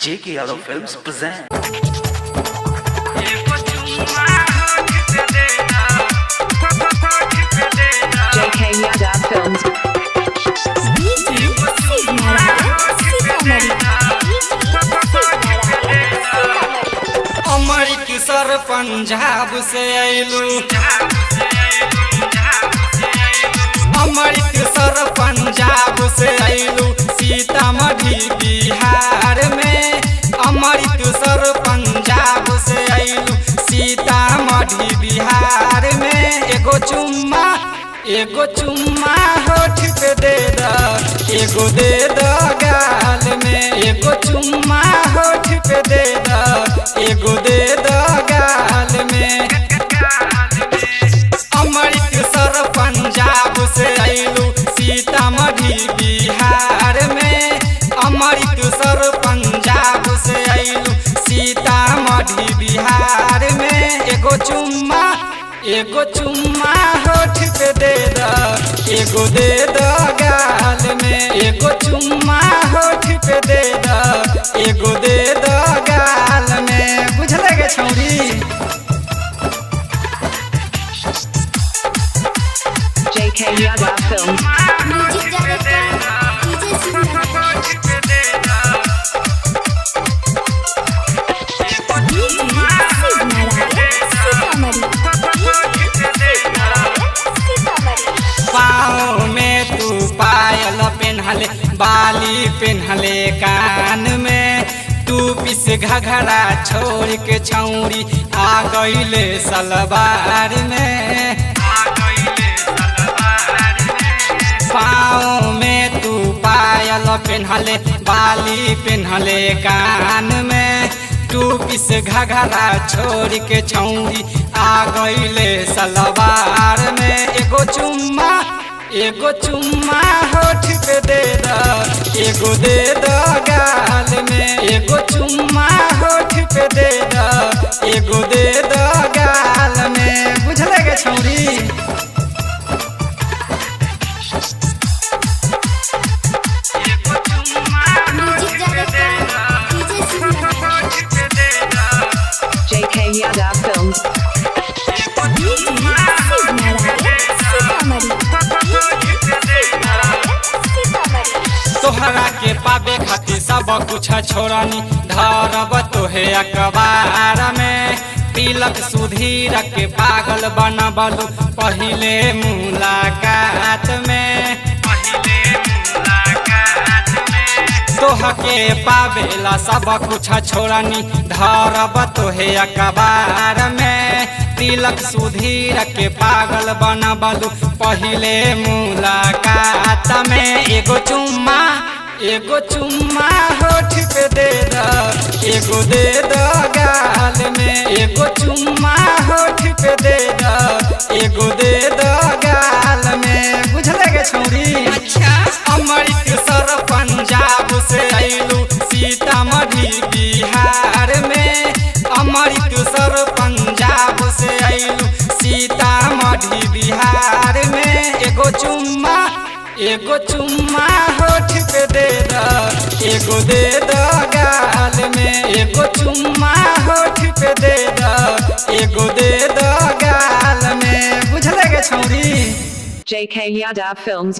JK Yadav Films present. JK Yadav Films. Amritsar Punjab से आइलू, अमृतसर पंजाब से आइलू, सीतामढ़ी बिहार में। अमृतसर पंजाब से आइलू, सीतामढ़ी बिहार में। एगो चुम्मा होठ पे दे द, एगो दे द गाल में। एगो चुम्मा होठ पे दे द, एगो दे द गाल में। अमृतसर पंजाब से आइलू, सीतामढ़ी बिहार में। अमृतसर पंजाब से आइलू, सीतामढ़ी बिहार में। एगो चुम्मा होठ पे दे द, एगो दे द गाल में। एगो चुम्मा होठ पे दे द, एगो दे द गाल में। बुझले गे छौरी। JK Yadav Films. Music director DJ Simran पाँव में तू पायल पेन्हले, बाली पेन्हले कान में। तू पिस घघरा छोड़ के छौरी आ गईले सलवार में। पाँव में तू पायल पेन्हले, बाली पेन्हले कान में। तू पिस घघरा छोड़ के छौरी आ गईले सलवार में। एगो चुम्मा होठ पे दे द, एगो दे द गाल में। एगो चुम्मा होठ पे दे द, एगो दे द गाल में। बुझले गे छौरी। Music director DJ Simran JK Yadav Films. तोहरा के पाबे खातिर सब कुछ छोड़नी, धरब तोहे अखबार में। तिलक सुधीर के पागल बनबलू पहिले मुलाकात में। तोहके पावेला सब कुछ छोड़नी, धरब तोहे अखबार में। तिलक सुधीर के पागल बनबलू पहिले मुलाकात में। एगो चुम्मा होठ पे दे द, एगो दे द गाल में। एगो चुम्मा होठ पे दे द, एगो दे द गाल में। बुझले गे छौरी। अमृतसर पंजाब से आइलू, सीतामढ़ी बिहार में। अमृतसर पंजाब से आइलू, सीतामढ़ी बिहार में। एगो चुम्मा होठ पे दे द, एगो दे द गाल में। एगो चुम्मा होठ पे दे द, एगो दे द गाल में। बुझले गे छौरी। JK Yadav Films.